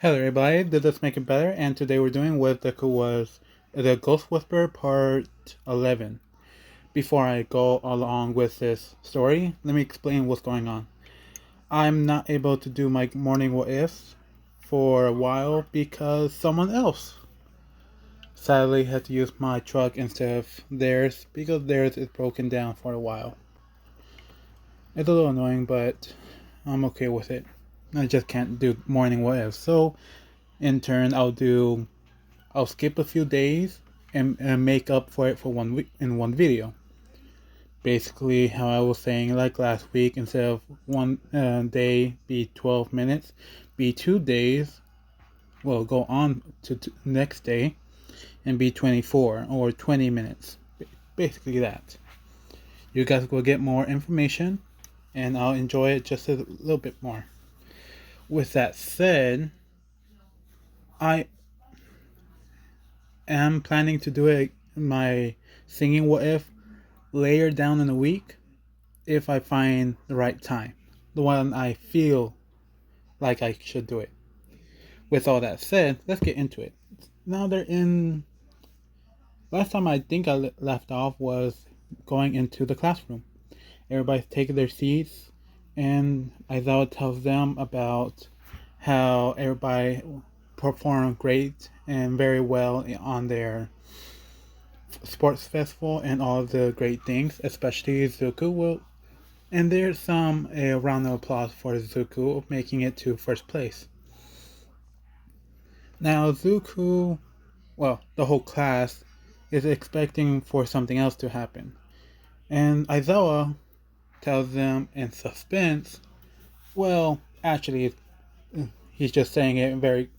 Hello everybody, this is Make It Better, and today we're doing what deku was the Ghost Whisperer Part 11. Before I go along with this story, let me explain what's going on. I'm not able to do my morning what ifs for a while because someone else sadly had to use my truck instead of theirs because theirs is broken down for a while. It's a little annoying, but I'm okay with it. I just can't do morning what ifs. So in turn, I'll skip a few days and make up for it for one week in one video. Basically, how I was saying like last week, instead of one day be 12 minutes, be 2 days. Well, go on to next day and be 24 or 20 minutes. Basically that. You guys will get more information, and I'll enjoy it just a little bit more. With that said, I am planning to do it my singing what if later down in the week if I find the right time, the one I feel like I should do it. With all that said, let's get into it. Now they're in. Last time I think I left off was going into the classroom. Everybody's taking their seats, and Aizawa tells them about how everybody performed great and very well on their sports festival and all of the great things, especially Zuko will. And there's a round of applause for Zuko making it to first place. Now Zuko, well, the whole class is expecting for something else to happen. And Aizawa tells them in suspense, well, actually, he's just saying it very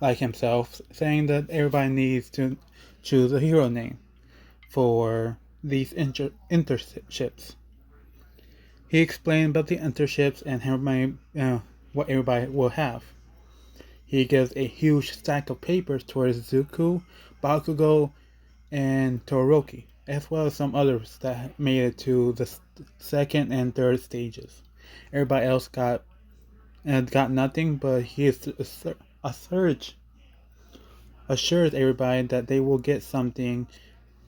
like himself, saying that everybody needs to choose a hero name for these internships. He explained about the internships and what everybody will have. He gives a huge stack of papers towards Zuko, Bakugo, and Todoroki, as well as some others that made it to the second and third stages. Everybody else got nothing, but he assures everybody that they will get something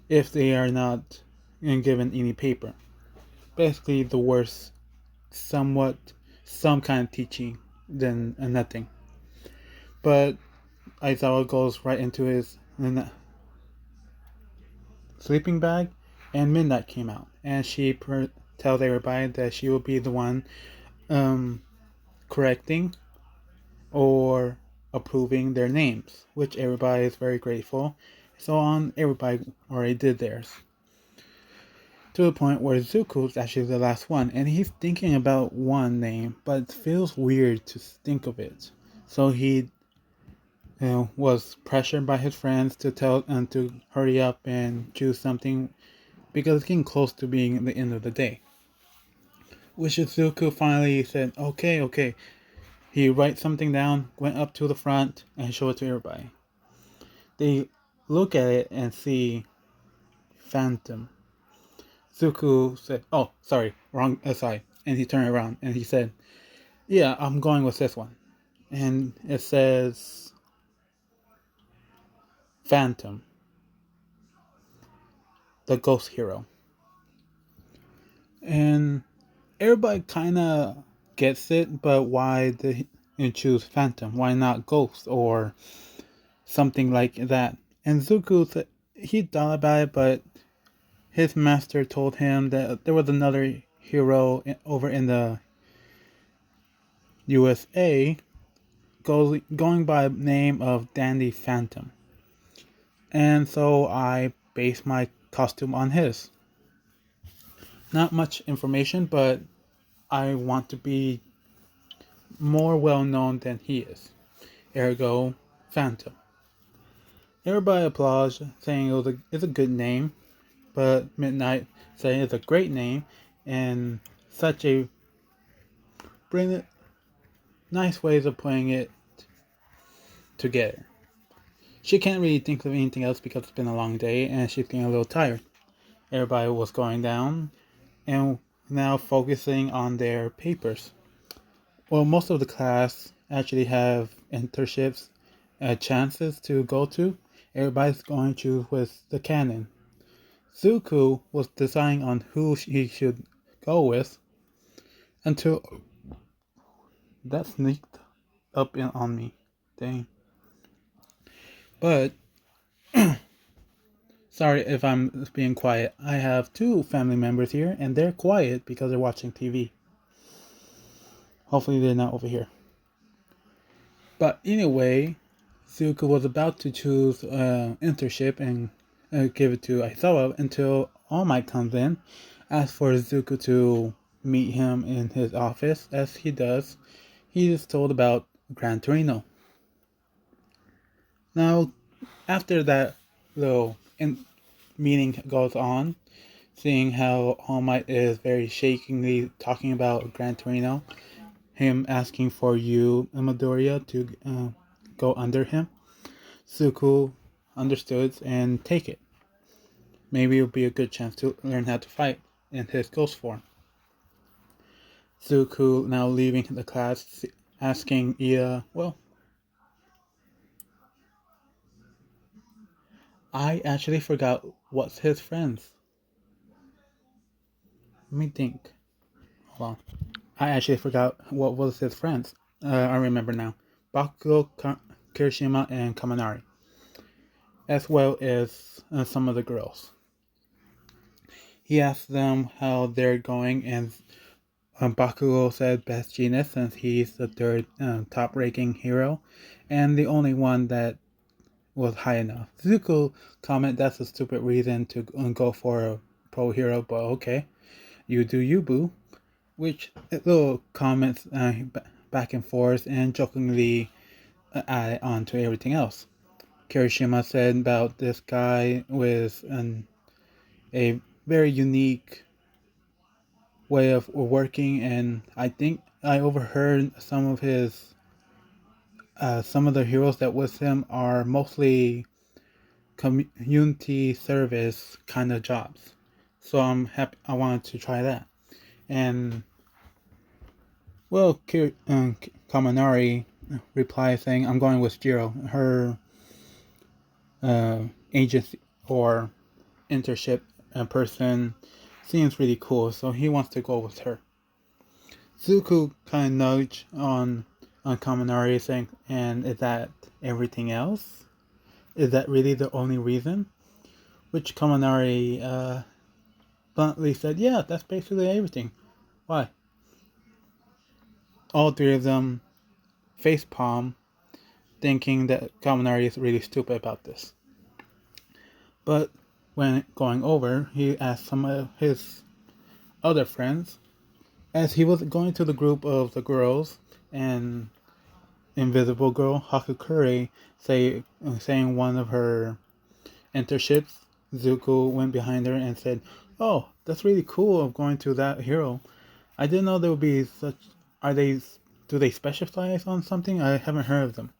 if they are not given any paper. Basically, the worst, somewhat, some kind of teaching than nothing. But Aizawa goes right into his sleeping bag, and Midnight came out, and she tells everybody that she will be the one um, correcting or approving their names, which everybody is very grateful. So on, everybody already did theirs. To the point where Zuko is actually the last one, and he's thinking about one name, but it feels weird to think of it. So he was pressured by his friends to tell and to hurry up and choose something because it's getting close to being the end of the day. Which Zuko finally said, okay, okay. He writes something down, went up to the front, and showed it to everybody. They look at it and see Phantom. Zuko said, oh, sorry, wrong side. And he turned around and he said, yeah, I'm going with this one. And it says Phantom, the ghost hero. And everybody kind of gets it, but why did you choose Phantom? Why not Ghost or something like that? And Zuko said he thought about it, but his master told him that there was another hero over in the USA going by the name of Dandy Phantom. And so I based my costume on his. Not much information, but I want to be more well known than he is. Ergo, Phantom. Everybody applauds, saying it's a good name, but Midnight saying it's a great name and such a brilliant, nice ways of putting it together. She can't really think of anything else because it's been a long day and she's getting a little tired. Everybody was going down and now focusing on their papers. Well, most of the class actually have internships chances to go to, everybody's going to with the canon. Zuko was deciding on who he should go with until that sneaked up on me. Dang. But sorry if I'm being quiet. I have two family members here and they're quiet because they're watching TV. Hopefully they're not over here. But anyway, Zuko was about to choose internship and give it to Aizawa until All Might comes in, asks for Zuko to meet him in his office. As he does, he is told about Gran Torino. Now, after that little meeting goes on, seeing how All Might is very shakingly talking about Gran Torino, him asking for you, Midoriya, to go under him, Zuko understood and take it. Maybe it'll be a good chance to learn how to fight in his ghost form. Zuko now leaving the class, asking Ida, well, I actually forgot what's his friends. Let me think. Hold on. I actually forgot what was his friends. I remember now. Bakugo, Kirishima, and Kaminari. As well as some of the girls. He asked them how they're going, and Bakugo said best genius since he's the third top-ranking hero, and the only one that was high enough. Zuko comment that's a stupid reason to go for a pro hero, but okay, you do you, boo. Which little comments back and forth and jokingly add on to everything else. Kirishima said about this guy with a very unique way of working, and I think I overheard some of the heroes that with him are mostly community service kind of jobs. So I'm happy. I wanted to try that, and well, Kaminari replies saying, "I'm going with Jiro. Her agency or internship person seems really cool, so he wants to go with her." Zuko kind of nudged on Kaminari saying, "And is that everything else? Is that really the only reason?" Which Kaminari bluntly said, "Yeah, that's basically everything. Why?" All three of them facepalm, thinking that Kaminari is really stupid about this. But when going over, he asked some of his other friends, as he was going to the group of the girls, and Invisible Girl Hakukuri saying one of her internships, Zuko went behind her and said, "Oh, that's really cool of going to that hero. I didn't know there would be such. Are they? Do they specialize on something? I haven't heard of them."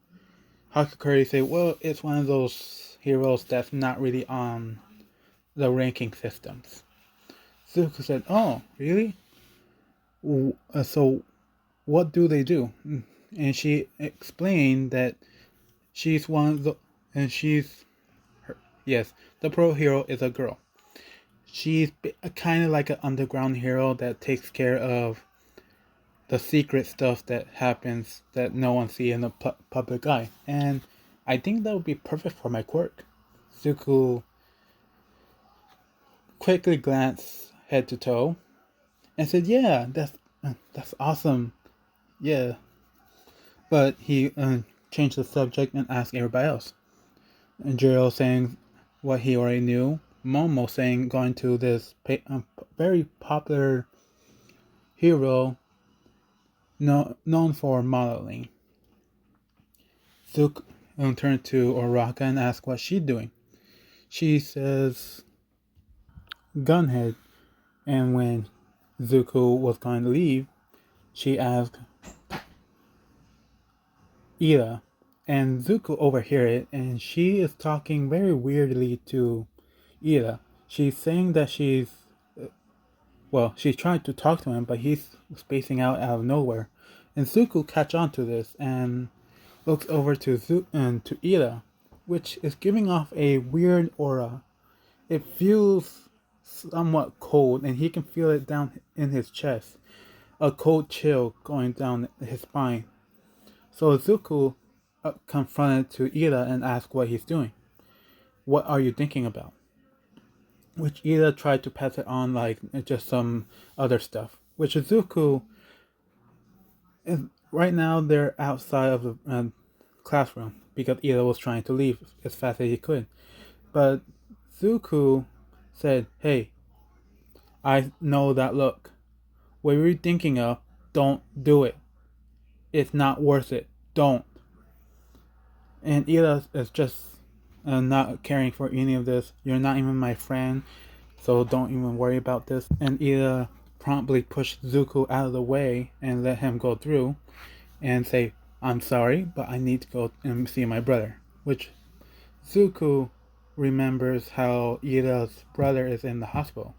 Hakukuri said, "Well, it's one of those heroes that's not really on the ranking systems." Zuko said, "Oh, really? So what do they do?" And she explained that she's one of the, and she's, her, yes, the pro hero is a girl. She's kind of like an underground hero that takes care of the secret stuff that happens that no one sees in the public eye. And I think that would be perfect for my quirk. Zuko quickly glanced head to toe and said, "Yeah, that's awesome. Yeah." But he changed the subject and asked everybody else. And Jiro saying what he already knew. Momo saying going to this very popular hero known for modeling. Zook turned to Oraka and asked what she's doing. She says Gunhead, and when Zuko was going to leave, she asked Ida, and Zuko overheard it, and she is talking very weirdly to Ida. She's saying that she's trying to talk to him, but he's spacing out of nowhere. And Zuko catch on to this and looks over to to Ida, which is giving off a weird aura. It feels somewhat cold, and he can feel it down in his chest, a cold chill going down his spine. So Zuko confronted to Ida and asked what he's doing. What are you thinking about? Which Ida tried to pass it on like just some other stuff. Which Zuko, right now they're outside of the classroom because Ida was trying to leave as fast as he could. But Zuko said, "Hey, I know that look. What you're thinking of, don't do it. It's not worth it. Don't." And Ida is just not caring for any of this. You're not even my friend, so don't even worry about this. And Ida promptly pushed Zuko out of the way and let him go through and say, "I'm sorry, but I need to go and see my brother." Which Zuko remembers how Ida's brother is in the hospital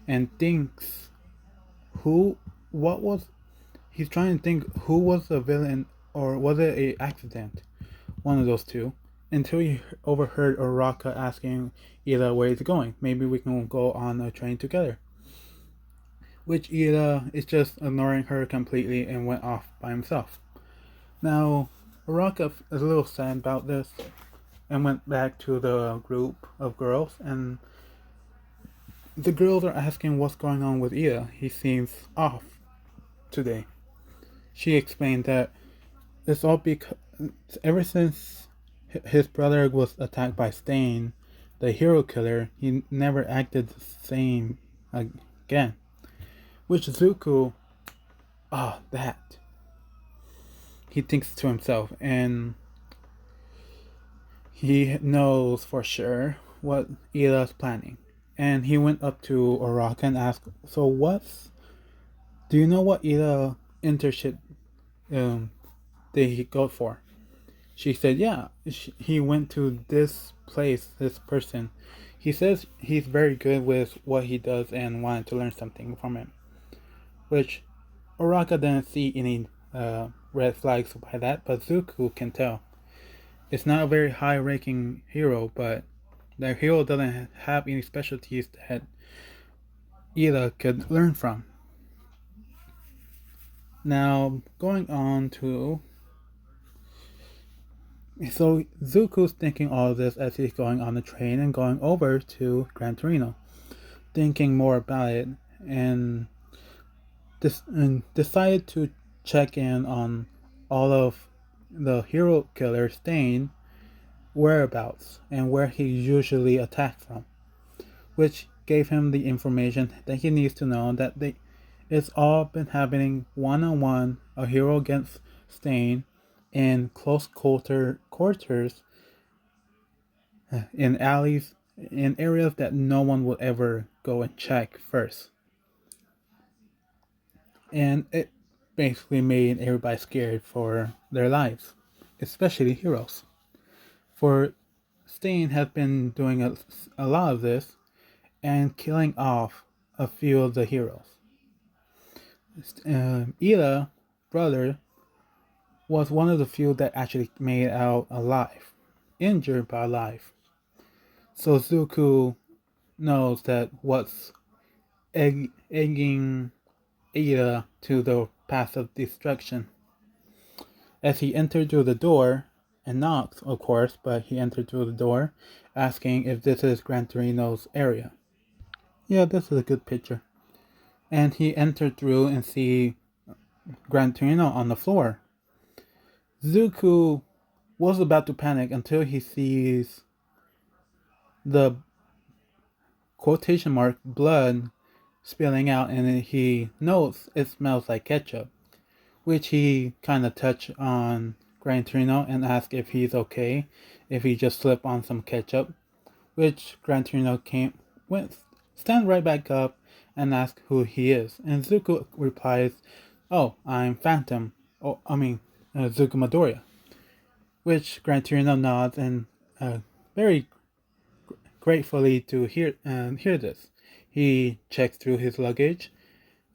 and thinks who, what was, he's trying to think who was the villain or was it a accident? One of those two. Until he overheard Uraka asking Ida where he's going. Maybe we can go on a train together. Which Ida is just ignoring her completely and went off by himself. Now, Uraka is a little sad about this and went back to the group of girls, and the girls are asking what's going on with Ida. He seems off today. She explained that it's all because ever since his brother was attacked by Stain, the hero killer, he never acted the same again. Which Zuko, that. He thinks to himself, and he knows for sure what Ida's planning. And he went up to Oraka and asked, "So do you know what Ida internship did he go for?" She said, "Yeah, he went to this place, this person. He says he's very good with what he does and wanted to learn something from him." Which Oraka didn't see any red flags by that, but Zuko can tell. It's not a very high-ranking hero, but the hero doesn't have any specialties that Ida could learn from. Now, going on to... So, Zuko's thinking all of this as he's going on the train and going over to Gran Torino, thinking more about it, and decided to check in on all of the hero killer Stain whereabouts and where he usually attacked from, which gave him the information that he needs to know that it's all been happening one-on-one, a hero against Stain, in close quarters, in alleys, in areas that no one will ever go and check first. And it basically made everybody scared for their lives, especially heroes. For Stain has been doing a lot of this and killing off a few of the heroes. Ida, brother, was one of the few that actually made out alive, injured but alive. So Zuko knows that what's egging Ida to the path of destruction. As he entered through the door, and knocked, of course, but he entered through the door, asking if this is Gran Torino's area. Yeah, this is a good picture. And he entered through and see Gran Torino on the floor. Zuko was about to panic until he sees the quotation mark blood spilling out, and he knows it smells like ketchup, which he kind of touched on Gran Torino and asked if he's okay if he just slipped on some ketchup, which Gran Torino stand right back up and ask who he is, and Zuko replies, "Oh, I'm Phantom. Zuko Midoriya." Which Gran Torino nods and very gratefully to hear this. He checks through his luggage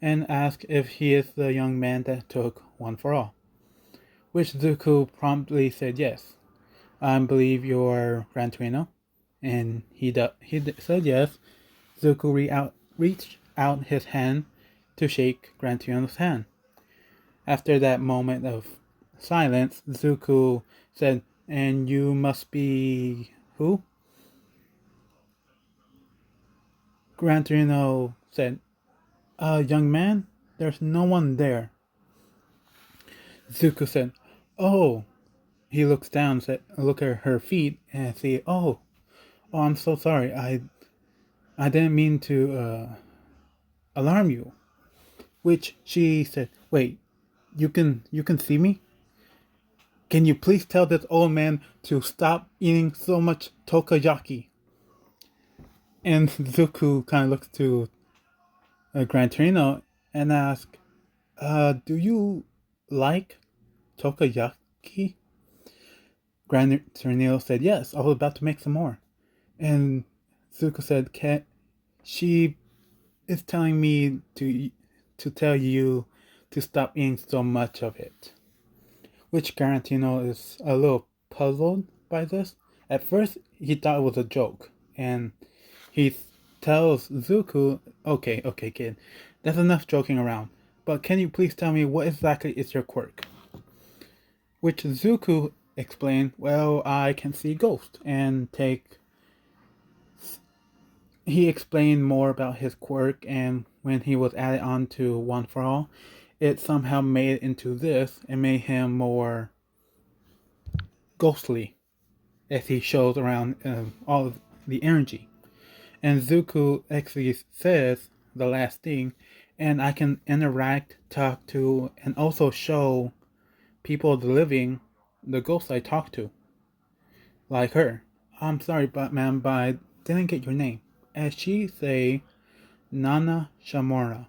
and asks if he is the young man that took one for all. Which Zuko promptly said yes. I believe you're Gran Torino. And he said yes. Zuko reached out his hand to shake Gran Torino's hand. After that moment of silence, Zuko said, "And you must be who?" Gran Torino said, "Young man, there's no one there." Zuko said, "Oh." He looks down, look at her feet, and see, oh, I'm so sorry. I didn't mean to alarm you." Which she said, "Wait, you can see me? Can you please tell this old man to stop eating so much tokayaki?" And Zuko kind of looks to Gran Torino and asks, "Do you like tokayaki?" Gran Torino said, "Yes, I was about to make some more." And Zuko said, "She is telling me to tell you to stop eating so much of it." Which Garantino is a little puzzled by this. At first, he thought it was a joke, and he tells Zuko, "Okay, kid, that's enough joking around. But can you please tell me what exactly is your quirk?" Which Zuko explained, "Well, I can see ghosts and take." He explained more about his quirk, and when he was added on to One for All, it somehow made it into this and made him more ghostly as he shows around all of the energy. And Zuko actually says the last thing, "And I can interact, talk to, and also show people living the ghosts I talk to, like her. I'm sorry, but ma'am, but I didn't get your name." As she say, "Nana Shamora."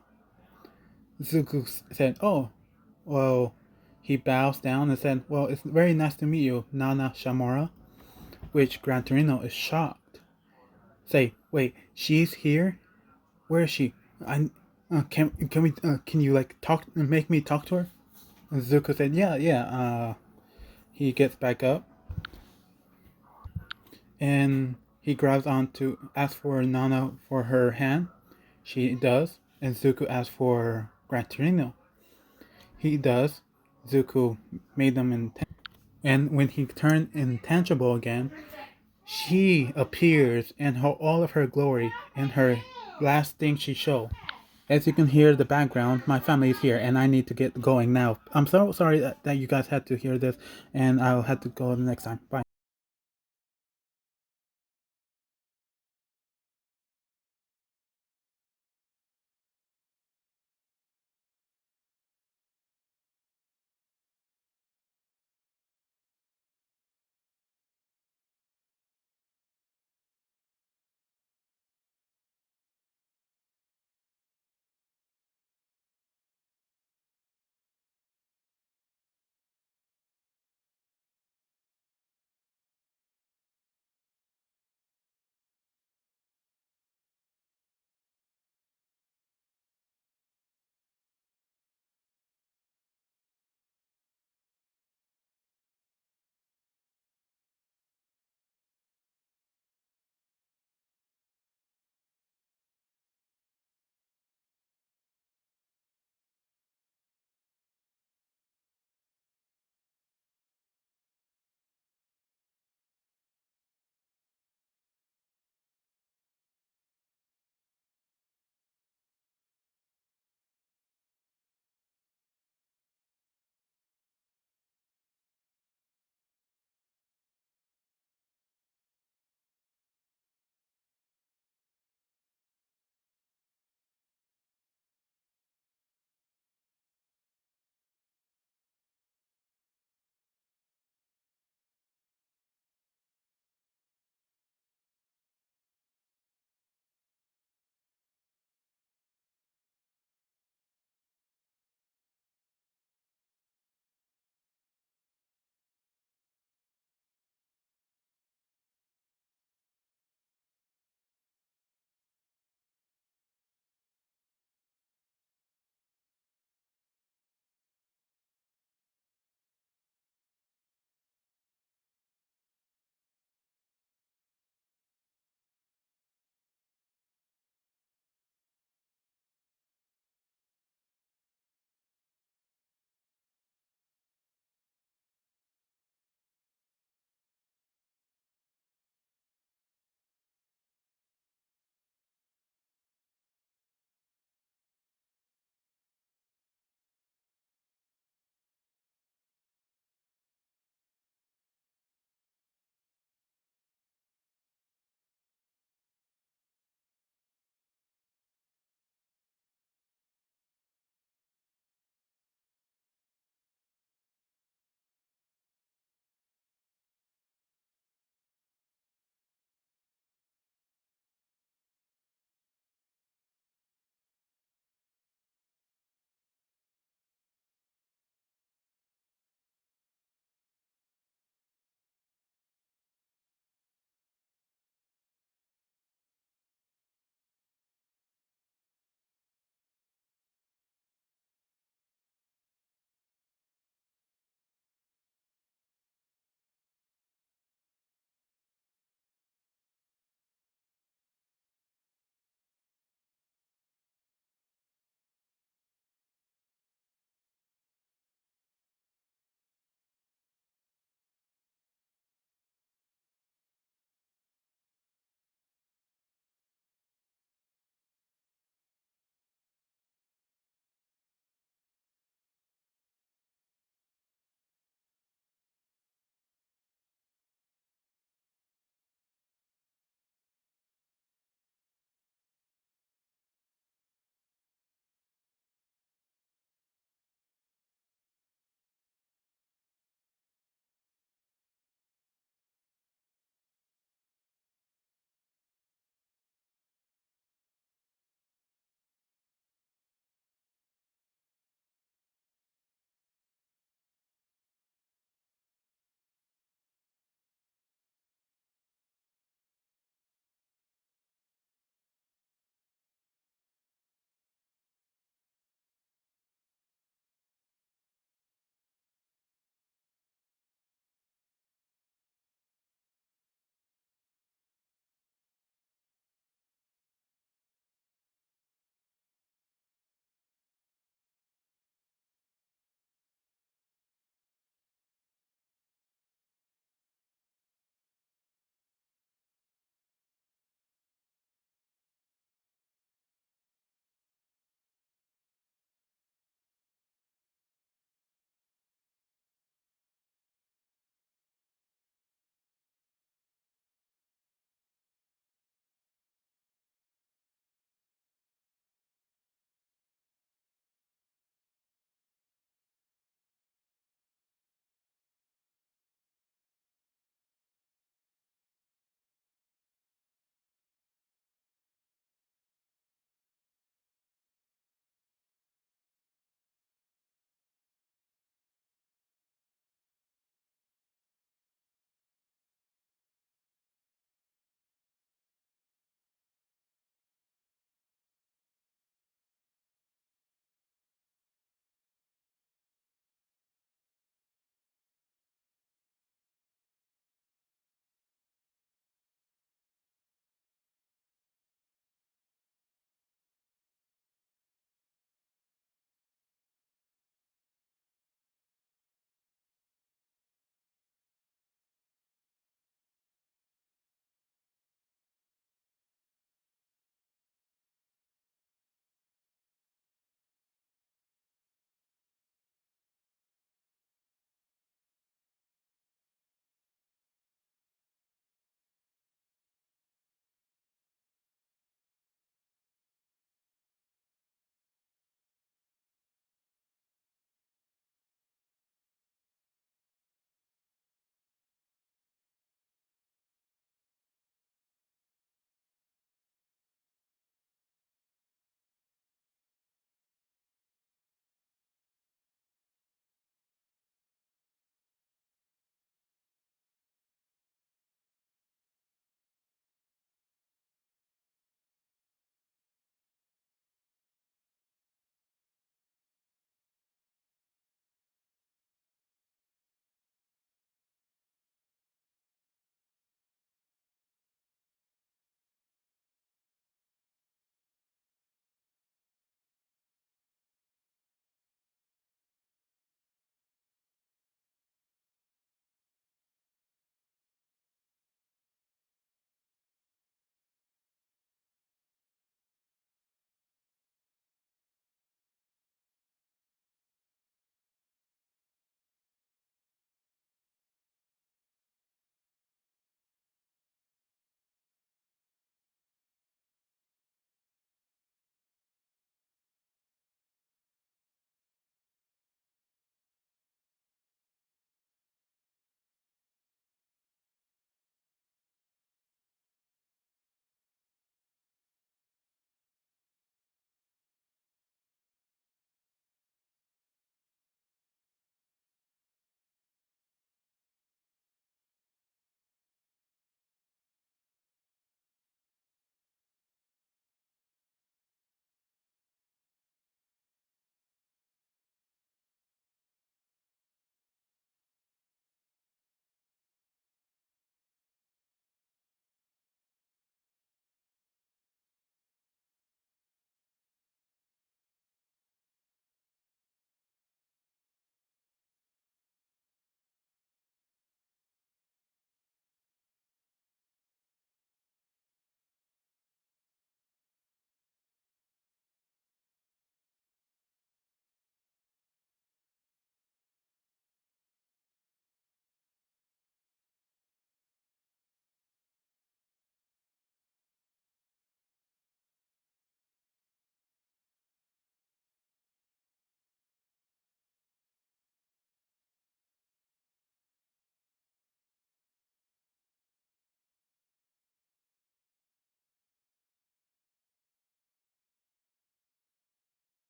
Zuko said, "Oh, well." He bows down and said, "Well, it's very nice to meet you, Nana Shamora." Which Gran Torino is shocked. Say, "Wait, she's here? Where is she? I can you like make me talk to her?" And Zuko said, "Yeah." He gets back up and he grabs on to ask for Nana for her hand. She does, and Zuko asks for Gran Torino. He does. Zuko made them intangible. And when he turned intangible again, she appears in all of her glory in her last thing she showed. As you can hear the background, my family is here and I need to get going now. I'm so sorry that you guys had to hear this, and I'll have to go the next time. Bye.